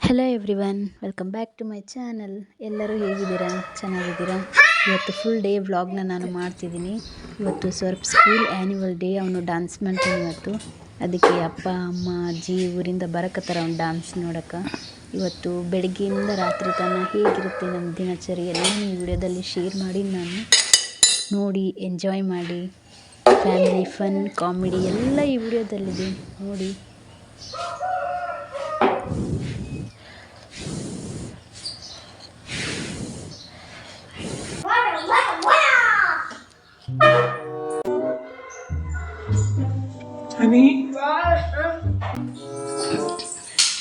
Hello everyone, welcome back to my channel. ಎಲ್ಲರೂ ಹೇಗಿದ್ದೀರಾ? ಚೆನ್ನಾಗಿದ್ದೀರಾ? ಇವತ್ತು ಫುಲ್ ಡೇ ವ್ಲಾಗ್ನ ನಾನು ಮಾಡ್ತಿದ್ದೀನಿ. ಇವತ್ತು ಸ್ವಲ್ಪ ಸ್ಕೂಲ್ ಆ್ಯನ್ಯುವಲ್ ಡೇ, ಅವನು ಡ್ಯಾನ್ಸ್ ಮಾಡ್ತಾನೆ ಇವತ್ತು. ಅದಕ್ಕೆ ಅಪ್ಪ ಅಮ್ಮ ಅಜ್ಜಿ ಊರಿಂದ ಬರಕತ್ತಾರ ಅವ್ನು ಡ್ಯಾನ್ಸ್ ನೋಡೋಕ್ಕೆ. ಇವತ್ತು ಬೆಳಗ್ಗೆಯಿಂದ ರಾತ್ರಿ ತನಕ ಹೇಗಿರುತ್ತೆ ನಮ್ಮ ದಿನಚರಿ ಎಲ್ಲ ಈ ವಿಡಿಯೋದಲ್ಲಿ ಶೇರ್ ಮಾಡಿ ನಾನು ನೋಡಿ ಎಂಜಾಯ್ ಮಾಡಿ. ಫ್ಯಾಮಿಲಿ ಫನ್ ಕಾಮಿಡಿ ಎಲ್ಲ ಈ ವಿಡಿಯೋದಲ್ಲಿದೆ ನೋಡಿ. Honey.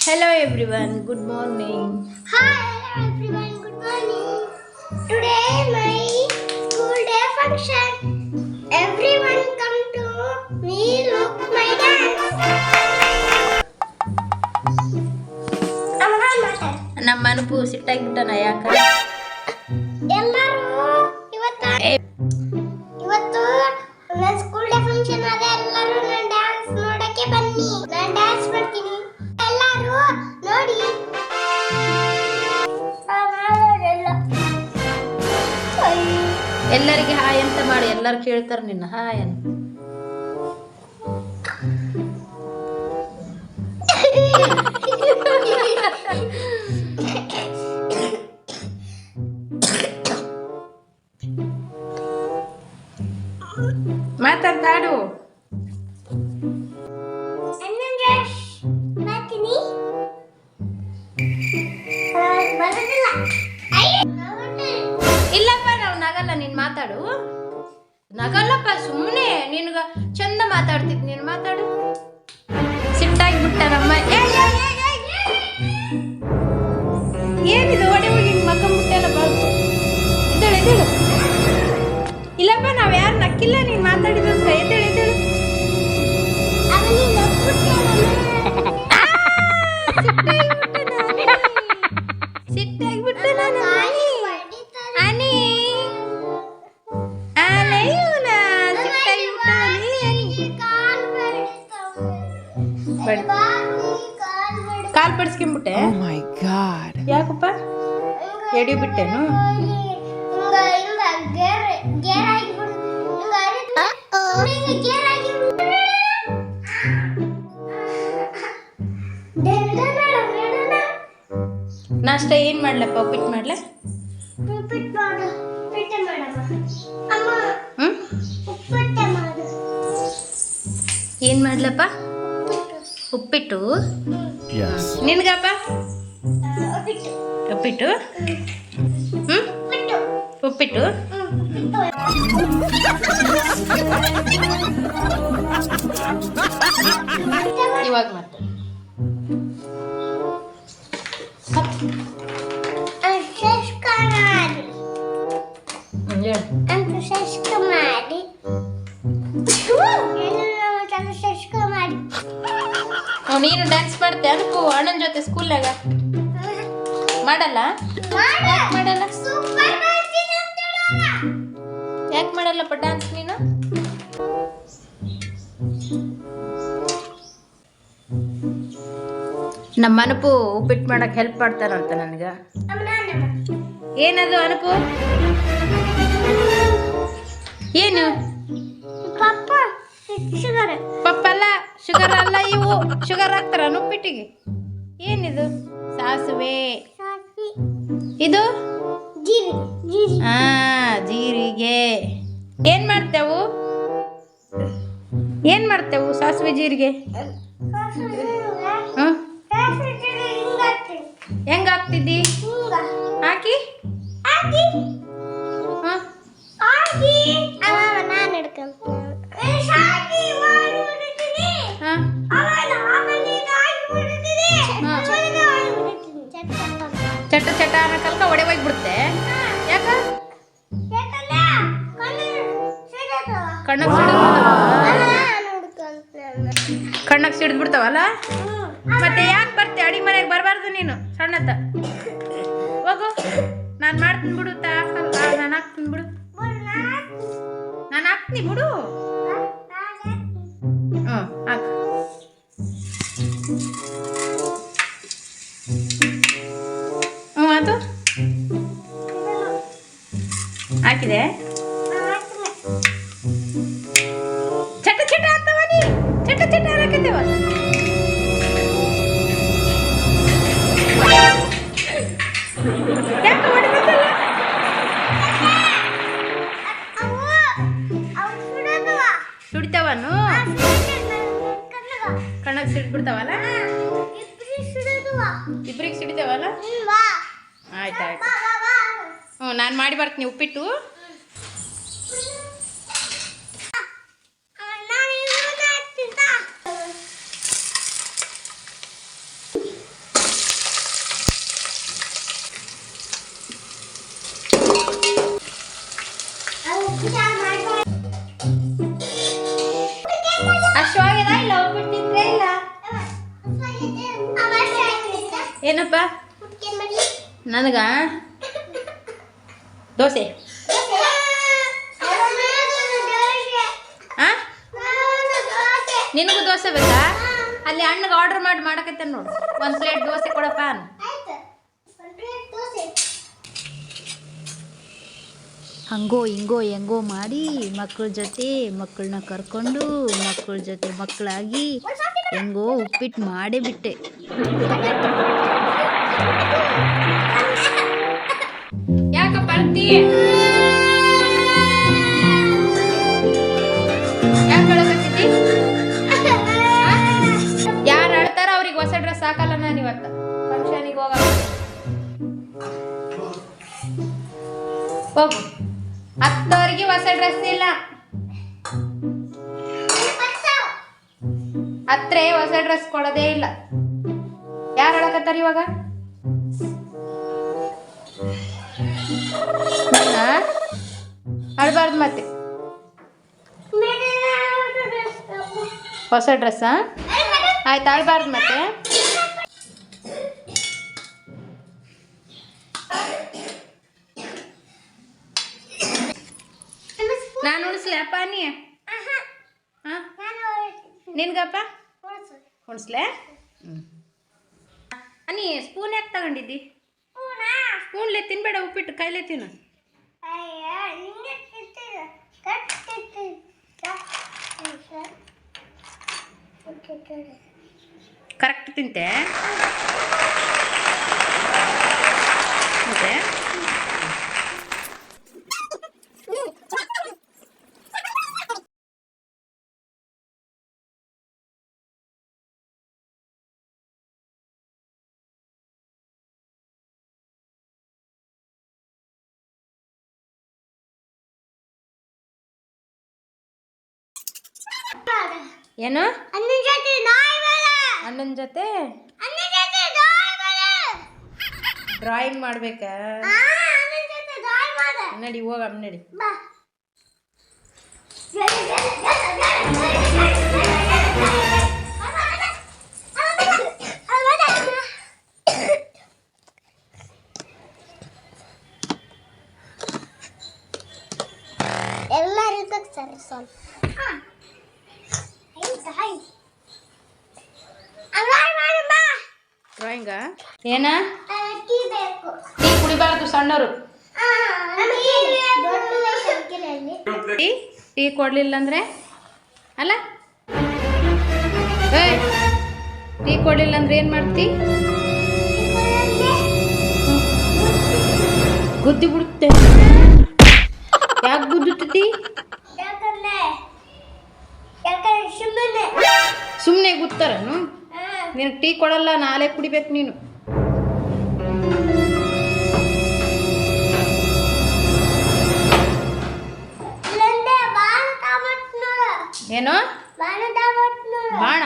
Hello everyone, good morning. Hi everyone, good morning. Today my school day function. Everyone come to me look my dance. ನಮ್ಮ ಅನುಪು ಸಿಟ್ಟಾಗಿಬಿಟ್ಟನ ಯಾಕ? ಎಲ್ಲರೂ ಇವತ್ತು ನನ್ನ ಸ್ಕೂಲ್ ಡೇ ಫಂಕ್ಷನ್ ಅದ. ಎಲ್ಲರೂ ನನ್ನ ಡ್ಯಾನ್ಸ್ ನೋಡಕ್ಕೆ ಬನ್ನಿ, ನಾನು ಡ್ಯಾನ್ಸ್ ಮಾಡ್ತೀನಿ, ಎಲ್ಲರೂ ನೋಡಿ. ಎಲ್ಲರಿಗೆ ಹಾಯ್ ಅಂತ ಮಾಡಿ, ಎಲ್ಲರೂ ಕೇಳ್ತಾರೆ ನಿನ್ನ ಹಾಯ್ ಅಂತ. ಮಾತಾಡ್ತಾಡು. ಇಲ್ಲಪ್ಪ ನಾವು ನಗಲ್ಲ, ನೀನ್ ಮಾತಾಡು. ನಗಲ್ಲಪ್ಪ, ಸುಮ್ಮನೆ ನಿನ್ಗ ಚಂದ ಮಾತಾಡ್ತಿದ್, ನೀನು ಮಾತಾಡು. ಸಿಟ್ಟಾಗಿ ಬಿಟ್ಟಾರಮ್ಮ. ಏನಿದು ಹೊಡೆ ಹೋಗಿ ಮಕ್ಕ ಮುಟ್ಟೆಲ್ಲ ಬಾಳ್ತು. ಎದ್ದೇಳು. ಇಲ್ಲಪ್ಪ ನಾವ್ ಯಾರು ನಕ್ಕಿಲ್ಲ, ನೀನ್ ಮಾತಾಡಿದ್ರು ಅಂತ. ಎದ್ದೇಳು. ಸಿಟ್ಟಾಗ್ಬಿಟ್ಟೆ ನಾನು. ಕಾಲ್ ಪಡಿಸ್ಕೊಂಡ್ಬಿಟ್ಟೆ. ಯಾಕಪ್ಪ ಎಡಿ ಬಿಟ್ಟೆನು? ನಾಷ್ಟ ಏನ್ ಮಾಡ್ಲಪ್ಪ? ಉಪ್ಪಿಟ್ಟು ಮಾಡ್ಲ? ಏನ್ ಮಾಡ್ಲಪ್ಪ? ಉಪ್ಪಿಟ್ಟು. ನಿನ್ಗಪ್ಪ ಉಪ್ಪಿಟ್ಟು? ಉಪ್ಪಿಟ್ಟು. ಇವಾಗ ಮತ್ತೆ ನೀನು ಡ್ಯಾನ್ಸ್ ಮಾಡ್ತೆ ಅನ್ಕೋ ಅಣ್ಣನ ಜೊತೆ ಸ್ಕೂಲ್ನಾಗ? ಮಾಡಲ್ಲ? ಯಾಕೆ ಮಾಡಲ್ಲಪ್ಪ ಡ್ಯಾನ್ಸ್ ನೀನು? ನಮ್ಮ ಅನುಪು ಉಪ್ಪಿಟ್ಟು ಮಾಡಕ್ ಹೆಲ್ಪ್ ಮಾಡ್ತಾರಂತ ನನಗ. ಏನದು ಅನುಪು? ಏನು? ಪಪ್ಪ ಅಲ್ಲ, ಶುಗರ್ ಅಲ್ಲ ಇವು. ಶುಗರ್ ಹಾಕ್ತಾರ ಉಪ್ಪಿಟ್ಟಿಗೆ? ಏನಿದು? ಸಾಸುವೆ. ಇದು ಜೀರಿಗೆ. ಏನ್ ಮಾಡ್ತೇವು ಸಾಸುವೆ ಜೀರಿಗೆ? ಹೆಂಗ ಹಾಕ್ತಿದ್ದಿ? ಹಾಕಿ ಚಟ ಅನ್ನಕಲ್ಕ ಒಡೆ ಹೋಗ್ಬಿಡುತ್ತೆ. ಯಾಕ? ಕಣ್ಣಕ್ ಸಿಡಿದ್ ಬಿಡ್ತಾವಲ್ಲ. ಮತ್ತೆ ಯಾಕೆ ಬರ್ತೆ? ಅಡಿಗೆ ಮನೆಗೆ ಬರಬಾರ್ದು ನೀನು ಸಣ್ಣತ್ತ. ಹೋಗು, ನಾನು ಮಾಡ್ತೀನಿ ಬಿಡು. ನಾನು ಹಾಕ್ತೀನಿ ಬಿಡು. ನಾನು ಹಾಕ್ತೀನಿ ಬಿಡು. ಹಾಕು. ಮತ್ತು ಹಾಕಿದೆ ಚಟ ಚಟ ಅಂತವ ನೀ ಚಟ ಚಟ ಹಾಕತ್ತೇವ ಯಾಕೆ ಹೊಡಿಬೇಕಲ್ಲ ಸುಡಿತಾವನು ಕಣ್ಣಾಗ ಸಿಡ್ಬಿಡ್ತಾವಲ್ಲ ಇಬ್ರಿಗೆ ಸಿಡಿತಾವಲ್ಲ ಆಯ್ತಾಯ್ತು ಹ್ಞೂ ನಾನು ಮಾಡಿ ಬರ್ತೀನಿ ಉಪ್ಪಿಟ್ಟು ಅಷ್ಟವಾಗಿದೆ ಇಲ್ಲ ಉಪ್ಪಿಟ್ಟು ತಿಂದ್ರೆ ಇಲ್ಲ ಏನಪ್ಪ ನನಗ ದೋಸೆ ನಿನಗೂ ದೋಸೆ ಬೇಕಾ ಅಲ್ಲಿ ಅಣ್ಣಗೆ ಆರ್ಡರ್ ಮಾಡಿ ಮಾಡಕತ್ತೆ ನೋಡು ಒಂದು ಪ್ಲೇಟ್ ದೋಸೆ ಕೊಡಪ್ಪ ಹಂಗೋ ಹಿಂಗೋ ಹೆಂಗೋ ಮಾಡಿ ಮಕ್ಕಳನ್ನ ಕರ್ಕೊಂಡು ಮಕ್ಕಳ ಜೊತೆ ಮಕ್ಕಳಾಗಿ ಹೆಂಗೋ ಉಪ್ಪಿಟ್ಟು ಮಾಡೇ ಬಿಟ್ಟೆ ಯಾಕಪ್ಪ ಬರ್ತಿ ಯಾಕೆ ಹೇಳಕತ್ತಿದ್ದಿ ಯಾರು ಅಳ್ತಾರ ಅವ್ರಿಗೆ ಹೊಸ ಡ್ರೆಸ್ ಹಾಕಲ್ಲ ನಾನು ಇವತ್ತು ಫಂಕ್ಷನಿಗೆ ಹೋಗಲ್ಲ ಹೋಗು ಹತ್ತವರಿಗೆ ಹೊಸ ಡ್ರೆಸ್ ಇಲ್ಲ ಹತ್ರೆ ಹೊಸ ಡ್ರೆಸ್ ಕೊಡೋದೇ ಇಲ್ಲ ಯಾರು ಹೇಳಕತ್ತಾರ ಇವಾಗ ಅಳ್ಬಾರ್ದು ಮತ್ತೆ ಹೊಸ ಡ್ರೆಸ್ಸಾ ಆಯ್ತು ಅಳ್ಬಾರ್ದು ಮತ್ತೆ ನಾನು ಉಣಿಸ್ಲಪ್ಪ ನೀ ನಿನ್ಗಪ್ಪ ಉಣಿಸ್ಲೆ ನೀ ಸ್ಪೂನ್ ಯಾಕೆ ತಗೊಂಡಿದ್ದಿ ಸ್ಪೂನ್ಲೆ ತಿನ್ಬೇಡ ಉಪ್ಪಿಟ್ಟು ಕೈಲೇ ತಿನ್ನು ಕರೆಕ್ಟ್ ತಿಂತೆ ಮತ್ತೆ ಏನು ಅಣ್ಣನ ಜೊತೆ ಡ್ರಾಯಿಂಗ್ ಮಾಡ್ಬೇಕಾ ನಡಿ ಹೋಗ ನಡಿ ಎಲ್ಲರೂ ಸರಿ ಸ್ವಲ್ಪ ಡ್ರಾಯಿಂಗ ಏನ ಟೀ ಕುಡಿಬಾರ್ದು ಸಣ್ಣವರು ಟೀ ಕೊಡ್ಲಿಲ್ಲ ಅಂದ್ರೆ ಅಲ್ಲ ಟೀ ಕೊಡ್ಲಿಲ್ಲ ಅಂದ್ರೆ ಏನ್ ಮಾಡ್ತಿ ಗುದ್ದಿ ಬಿಡುತ್ತೆ ಯಾಕೆ ಗುದ್ದುತ್ತಿ ಸುಮ್ಮನೆ ಗುತ್ತಾರನು ನಿನಗೆ ಟೀ ಕೊಡಲ್ಲ ನಾಳೆ ಕುಡಿಬೇಕು ನೀನು ಏನೋ ಬಾಣ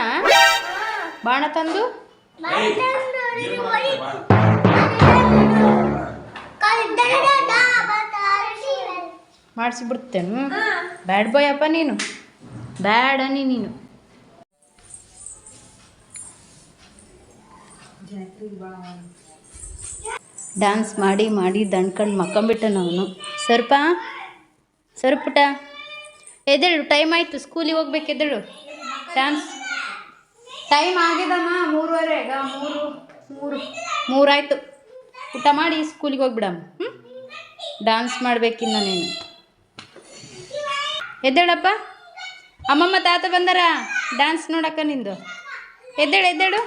ಬಾಣ ತಂದು ಮಾಡಿಸಿಬಿಡ್ತೇನು ಬ್ಯಾಡ್ ಬಾಯ್ ಅಪ್ಪ ನೀನು ಬ್ಯಾಡ್ ಅನ್ನಿ ನೀನು ಡ್ಯಾನ್ಸ್ ಮಾಡಿ ಮಾಡಿ ದಣ್ಕಂಡು ಮಕ್ಕಂಬಿಟ್ಟ ಅವನು ಸರ್ಪುಟ ಎದ್ದೇಳು ಟೈಮ್ ಆಯಿತು ಸ್ಕೂಲಿಗೆ ಹೋಗ್ಬೇಕು ಎದ್ದೇಳು ಡ್ಯಾನ್ಸ್ ಟೈಮ್ ಆಗಿದಮ್ಮ 3:15 ಈಗ 3 ಆಯಿತು ಊಟ ಮಾಡಿ ಸ್ಕೂಲಿಗೆ ಹೋಗ್ಬಿಡಮ್ಮ. ಡಾನ್ಸ್ ಮಾಡ್ಬೇಕಿನ್ನ ನೀನು. ಎದ್ದೇಳಪ್ಪ, ಅಮ್ಮಮ್ಮ ತಾತ ಬಂದಾರ ಡ್ಯಾನ್ಸ್ ನೋಡಕ್ಕ ನಿಂದು. ಎದ್ದೇಳು.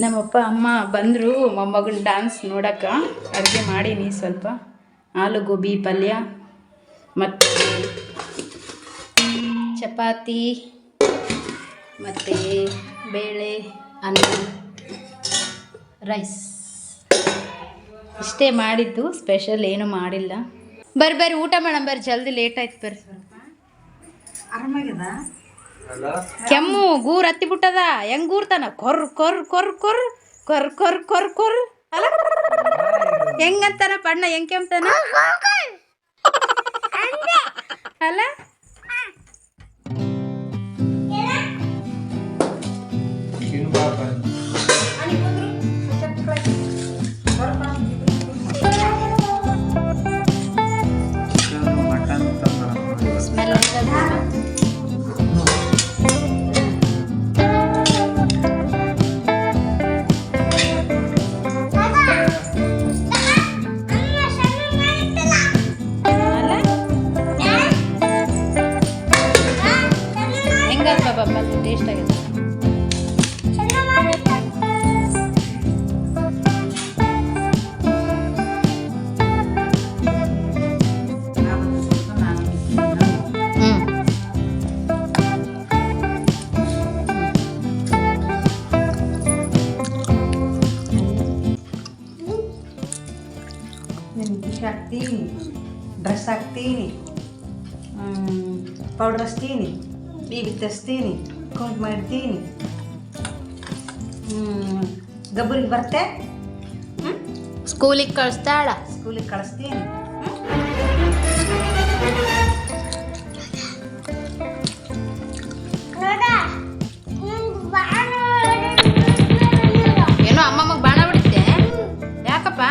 ನಮ್ಮಪ್ಪ ಅಮ್ಮ ಬಂದರು ಮೊಮ್ಮಗನ ಡ್ಯಾನ್ಸ್ ನೋಡೋಕೆ. ಅಡುಗೆ ಮಾಡೀನಿ ಸ್ವಲ್ಪ ಆಲೂಗೋಬಿ ಪಲ್ಯ ಮತ್ತು ಚಪಾತಿ ಮತ್ತು ಬೇಳೆ ಅನ್ನ ರೈಸ್ ಇಷ್ಟೇ ಮಾಡಿದ್ದು. ಸ್ಪೆಷಲ್ ಏನು ಮಾಡಿಲ್ಲ. ಬರ್ರಿ ಊಟ ಮಾಡೋಣ ಬರ್ರಿ, ಜಲ್ದಿ ಲೇಟ್ ಆಯ್ತು ಬರ್ರಿ. ಕೆಮ್ಮು ಗೂರ್ ಹತ್ತಿ ಬಿಟ್ಟದ. ಹೆಂಗ್ ಗೂರ್ತಾನ ಕೊರ್ ಕೊರ್ ಕೊರ್ ಕೊರ್ ಕೊರ್ ಕೊರ್ ಕೊರ್ ಕೊರ್ ಅಲ್ಲ ಹೆಂಗಂತಾನ ಪಣ್ಣ, ಹೆಂಗ್ ಕೆಮ್ತಾನ ಅಲ್ಲ. ಸ್ಮೆಲ್ ಟೇಸ್ಟ್ ಆಗಿದೆ. ಹಾಕ್ತೀನಿ, ಡ್ರೆಸ್ ಹಾಕ್ತೀನಿ, ಪೌಡ್ರ್ ಹಚ್ತೀನಿ, ಬೀಬಿ ತರಿಸ್ತೀನಿ, ಕುಂಕುಮ ಇಡ್ತೀನಿ, ಗಬ್ಬರಿಗೆ ಬರ್ತೆ, ಸ್ಕೂಲಿಗೆ ಕಳಿಸ್ತಾಳ. ಸ್ಕೂಲಿಗೆ ಕಳಿಸ್ತೀನಿ. ಏನೋ ಅಮ್ಮಮ್ಮಗೆ ಬಾಣ ಬಿಡುತ್ತೆ. ಯಾಕಪ್ಪ?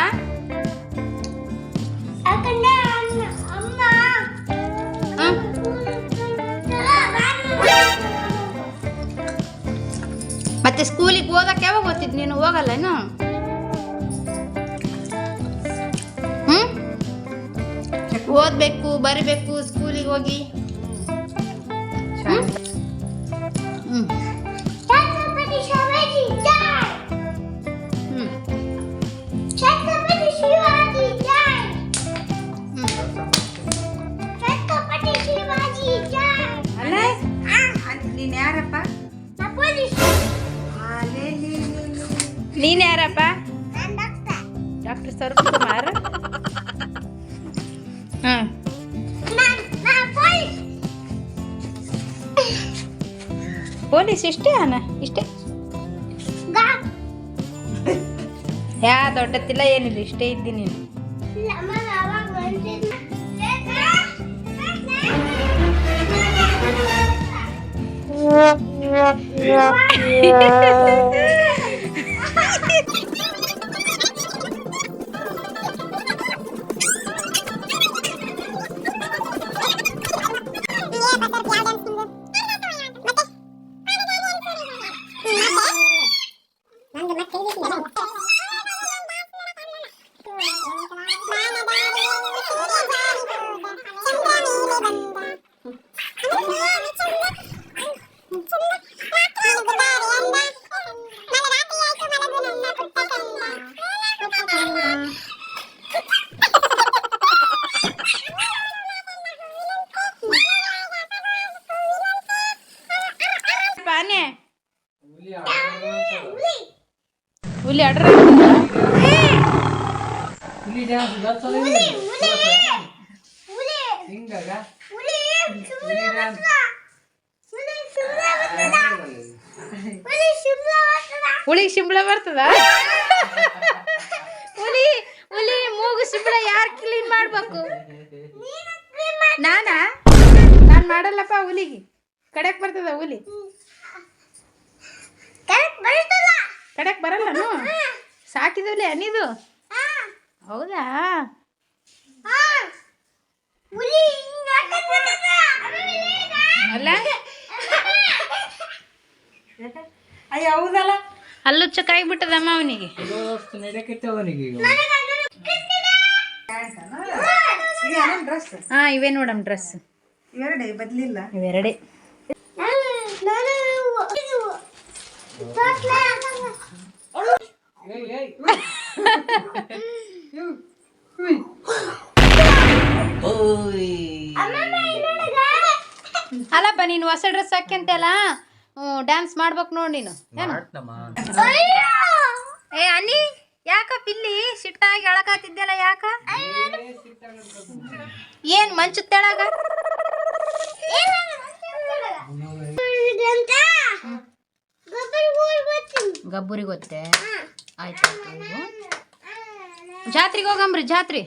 ಮತ್ತೆ ಸ್ಕೂಲಿಗೆ ಓದಕ್ಕೆ ಯಾವಾಗ ಓದ್ತಿದ್ ನೀನು? ಹೋಗಲ್ಲೇನು? ಓದಬೇಕು, ಬರಿಬೇಕು ಸ್ಕೂಲಿಗೆ ಹೋಗಿ. ನೀನು ಯಾರಪ್ಪ? ನೀನ್ ಯಾರಪ್ಪ? ಡಾಕ್ಟರ್ ಸ್ವರೂಪ್ ಕುಮಾರ್. ಪೊಲೀಸ್ ಇಷ್ಟೇ ಅಣ್ಣ, ಇಷ್ಟೇ. ಯಾ ದೊಡ್ಡತ್ತಿಲ್ಲ ಏನಿಲ್ಲ, ಇಷ್ಟೇ ಇದ್ದೀನಿ ನೀನು. ಹುಲಿ ಅಡ್ರ ಹುಳಿಗೆ ಶಿಂಬಳ ಬರ್ತದ? ಹುಲಿ ಹುಲಿ ಮೂಗು ಶಿಂಬಳ ಯಾರು ಕ್ಲೀನ್ ಮಾಡ್ಬೇಕು? ನಾನು ಮಾಡಲ್ಲಪ್ಪ. ಹುಲಿಗೆ ಕಡೆಕ್ ಬರ್ತದ? ಹುಲಿ ಕಡೆ ಹಾಕಿದವಲ್ಲ ಅನಿದು ಹೌದಾ ಅಲ್ಲ ಅಯ್ಯ ಹೌದಲ್ಲ ಹಲ್ಲುಚ್ಚ ಕಾಯಿ ಬಿಟ್ಟದಮ್ಮ ಅವನಿಗೆ ಡ್ರೆಸ್ ಹಾ ಇವೇ ನೋಡಮ್ ಡ್ರೆಸ್ ಇವೆರಡೇ ಬದ್ಲಿಲ್ಲ ಇವೆರಡೇ ಅಲ್ಲಪ್ಪ ನೀನು ಹೊಸ ಡ್ರೆಸ್ ಹಾಕ್ಯಂತೆಲ್ಲ ಡ್ಯಾನ್ಸ್ ಮಾಡ್ಬೇಕು ನೋಡಿ ನೀನು ಏ ಅನಿ ಯಾಕ ಪಿಲ್ಲಿ ಸಿಟ್ಟಾಗಿ ಅಳಕಾತಿದ್ದೆಲ್ಲ ಯಾಕ ಏನ್ ಮಂಚದ ತೆಳಗ ಗಬ್ಬರಿಗೆ ಗೊತ್ತೇ ಆಯ್ತು ಜಾತ್ರೆಗೆ ಹೋಗಮ್ರಿ ಜಾತ್ರೆ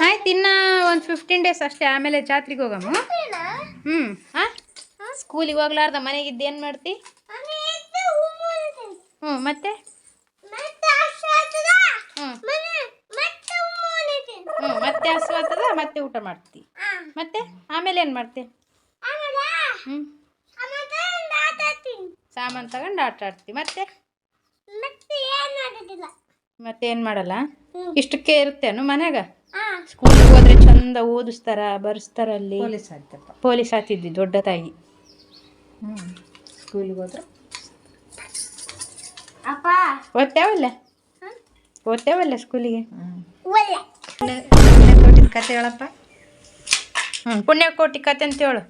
ಆಯ್ತು ಇನ್ನ ಒಂದು 15 ಡೇಸ್ ಅಷ್ಟೇ ಆಮೇಲೆ ಜಾತ್ರೆಗೆ ಹೋಗಮ್ಮ ಹಾಂ ಸ್ಕೂಲಿಗೆ ಹೋಗ್ಲಾರ್ದ ಮನೆಗಿದ್ದು ಏನು ಮಾಡ್ತಿ ಮತ್ತೆ ಮತ್ತೆ ಹಸು ಆಗ್ತದ ಮತ್ತೆ ಊಟ ಮಾಡ್ತಿ ಮತ್ತೆ ಆಮೇಲೆ ಏನು ಮಾಡ್ತಿ ಸಾಮಾನು ತಗೊಂಡು ಆಟ ಆಡ್ತಿ ಮತ್ತೆ ಮತ್ತೇನು ಮಾಡಲ್ಲ ಇಷ್ಟಕ್ಕೆ ಇರುತ್ತೇನು ಮನ್ಯಾಗ ಸ್ಕೂಲಿಗೆ ಹೋದ್ರೆ ಚಂದ ಓದಿಸ್ತಾರ ಬರ್ಸ್ತಾರ ಅಲ್ಲಿ ಪೊಲೀಸ್ ಆಗ್ತಿದ್ವಿ ದೊಡ್ಡ ತಾಯಿ ಸ್ಕೂಲಿಗೆ ಹೋದ್ರೆ ಓದ್ತೇವಲ್ಲ ಸ್ಕೂಲಿಗೆ ಕೊಟ್ಟಿದ್ದ ಕತೆ ಹೇಳಪ್ಪ ಪುಣ್ಯಕೋಟಿ ಕತೆ ಅಂತ ಹೇಳು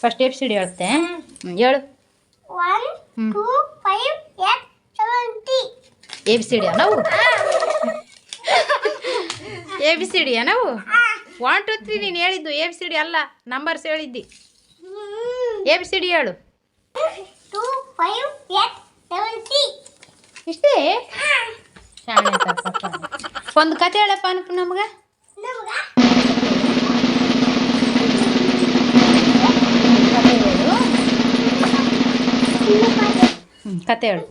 ಫಸ್ಟ್ ABCD ಹೇಳ್ತೆ ಹೇಳು ABCD ನಾವು ABCD ನಾವು 1 2 3 ನೀನು ಹೇಳಿದ್ದು ABCD ಅಲ್ಲ ನಂಬರ್ಸ್ ಹೇಳಿದ್ದಿ ABCD ಹೇಳು ಇಷ್ಟೇ ಶಾಣೆ ಒಂದು ಕತೆ ಹೇಳಪ್ಪ ಅನ್ಕು ನಮ್ಗೆ ಕತೆ ಹೇಳು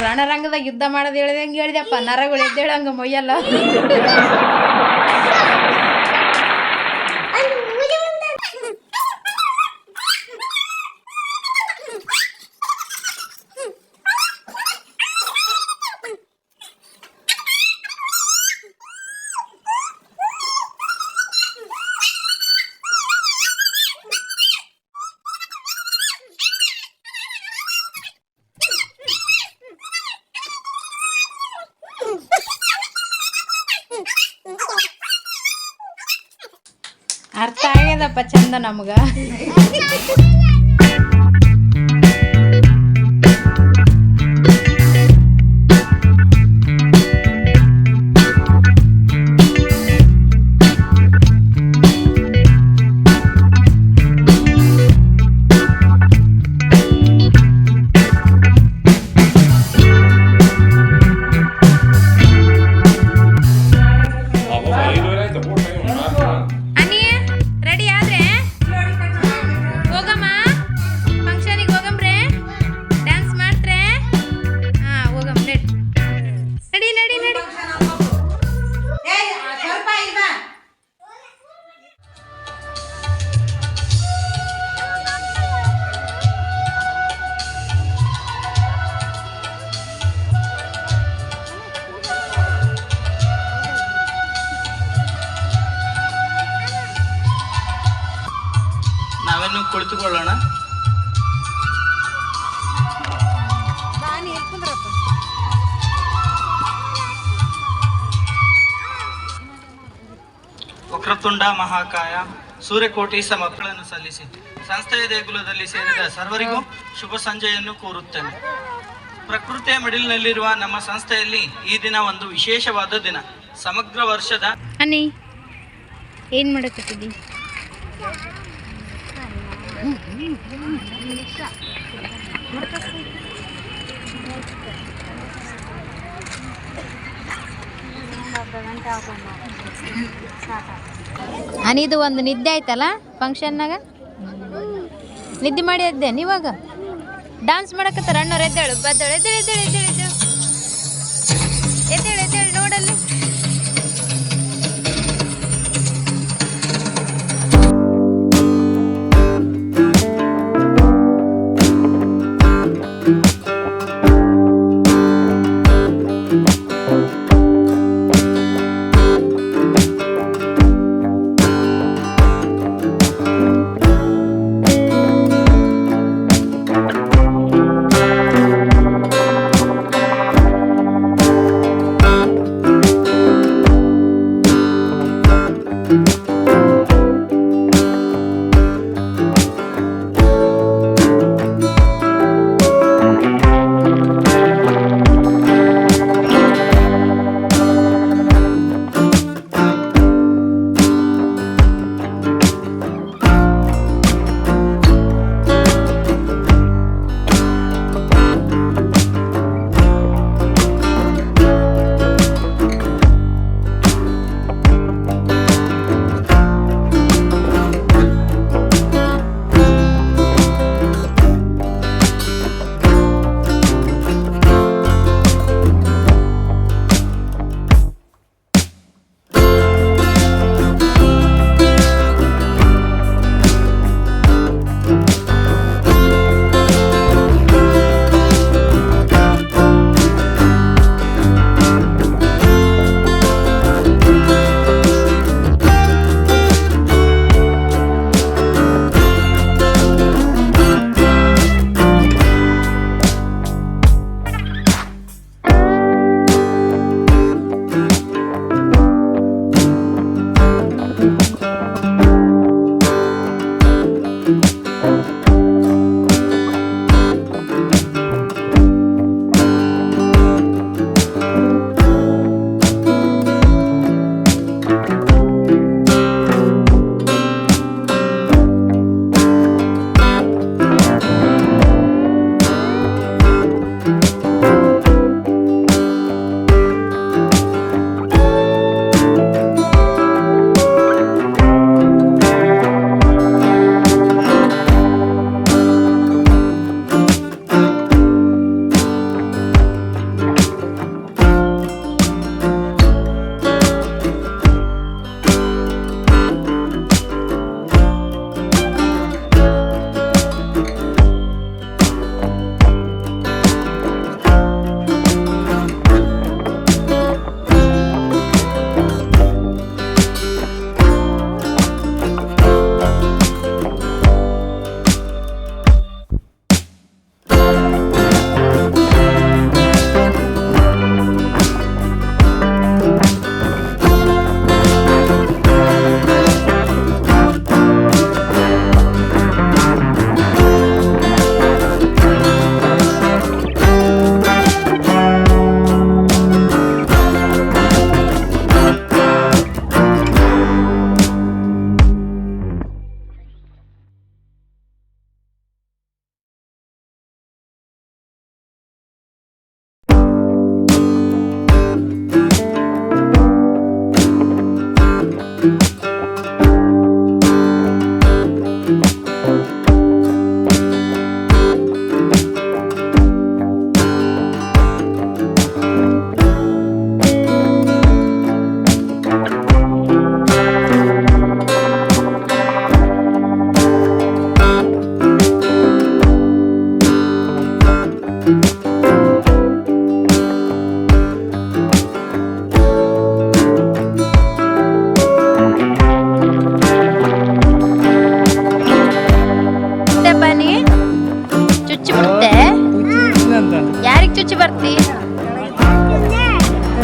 ರಣರಂಗದಾಗ ಯುದ್ಧ ಮಾಡೋದು ಹೇಳ್ದಂಗೆ ಹೇಳಿದೆಪ್ಪ ನರಗಳು ಎದ್ದೇಳಂಗ ಮೊಯ್ಯಲ್ಲ ಅರ್ಥ ಆಗ್ಯದಪ್ಪ ಚಂದ ನಮ್ಗ ನಾವೆಲ್ಲ ಕುಳಿತುಕೊಳ್ಳೋಣ. ವಕ್ರತುಂಡ ಮಹಾಕಾಯ ಸೂರ್ಯಕೋಟಿ ಮಕ್ಕಳನ್ನು ಸಲ್ಲಿಸಿ ಸಂಸ್ಥೆಯ ದೇಗುಲದಲ್ಲಿ ಸೇರಿದ ಸರ್ವರಿಗೂ ಶುಭ ಸಂಜೆಯನ್ನು ಕೋರುತ್ತೇನೆ. ಪ್ರಕೃತಿಯ ಮಿಡಿಲಿನಲ್ಲಿರುವ ನಮ್ಮ ಸಂಸ್ಥೆಯಲ್ಲಿ ಈ ದಿನ ಒಂದು ವಿಶೇಷವಾದ ದಿನ. ಸಮಗ್ರ ವರ್ಷದ ಅನ್ನಿ ಏನು ಮಾಡಕತ್ತಿದ್ದಿ? ಅನಿದು ಒಂದು ನಿದ್ದೆ ಆಯ್ತಲ್ಲ ಫಂಕ್ಷನ್ನಾಗ, ನಿದ್ದೆ ಮಾಡಿ ಎದ್ದೆ ನೀವಾಗ ಡಾನ್ಸ್ ಮಾಡಕತ್ತಾರ ಅಣ್ಣವ್ರು. ಎದ್ದೇಳು ಬದ್ದೇಳು, ಎದ್ದೇಳು ಎದ್ದೇಳು ಎದ್ದೇಳು ಎದ್ದೇಳು ಎದ್ದೇಳು ಎದ್ದೇಳು ನೋಡಲ್ಲಿ.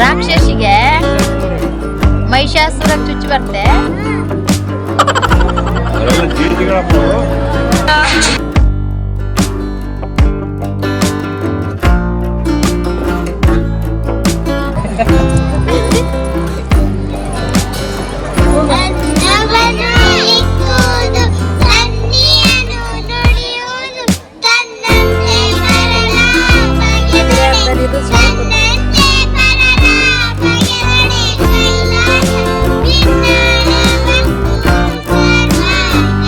ರಾಕ್ಷಸಿಗೆ ಮಹಿಷಾಸುರ ಚುಚ್ಚಿ ಬರ್ತೆ. ನನ್ನವನು ಇಕ್ಕುವುದು ತನ್ನಿಯನು ನುಡಿಯುವುದು ತನ್ನಂತೆ ಬರಲ ಬಗೆದಡೆ ತನ್ನಂತೆ ಬರಲ ಬಗೆದಡೆ ಕೈಲಾಸ ಭಿನ್ನಣವಕ್ಕೂ ಸರ್ವಜ್ಞ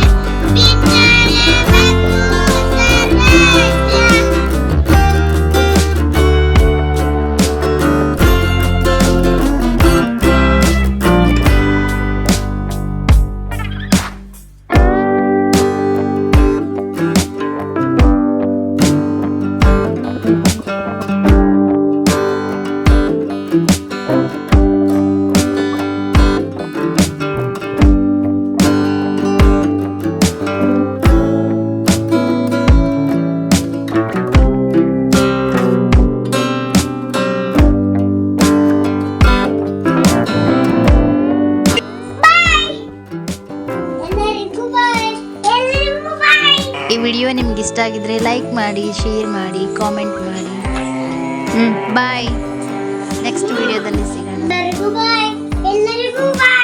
ಭಿನ್ನಣವಕ್ಕೂ ಸರ್ವಜ್ಞ. ಎಲ್ಲರಿಗೂ ಬಾಯ್. ಎಲ್ಲರಿಗೂ ಬಾಯ್. ಈ ವಿಡಿಯೋ ನಿಮ್ಗೆ ಇಷ್ಟ ಆಗಿದ್ರೆ ಲೈಕ್ ಮಾಡಿ, ಶೇರ್ ಮಾಡಿ, ಕಾಮೆಂಟ್ ಮಾಡಿ. ಬಾಯ್. ನೆಕ್ಸ್ಟ್ ವಿಡಿಯೋದಲ್ಲಿ ಸಿಗೋಣ. ಎಲ್ಲರಿಗೂ ಬಾಯ್. ಎಲ್ಲರಿಗೂ ಬಾಯ್.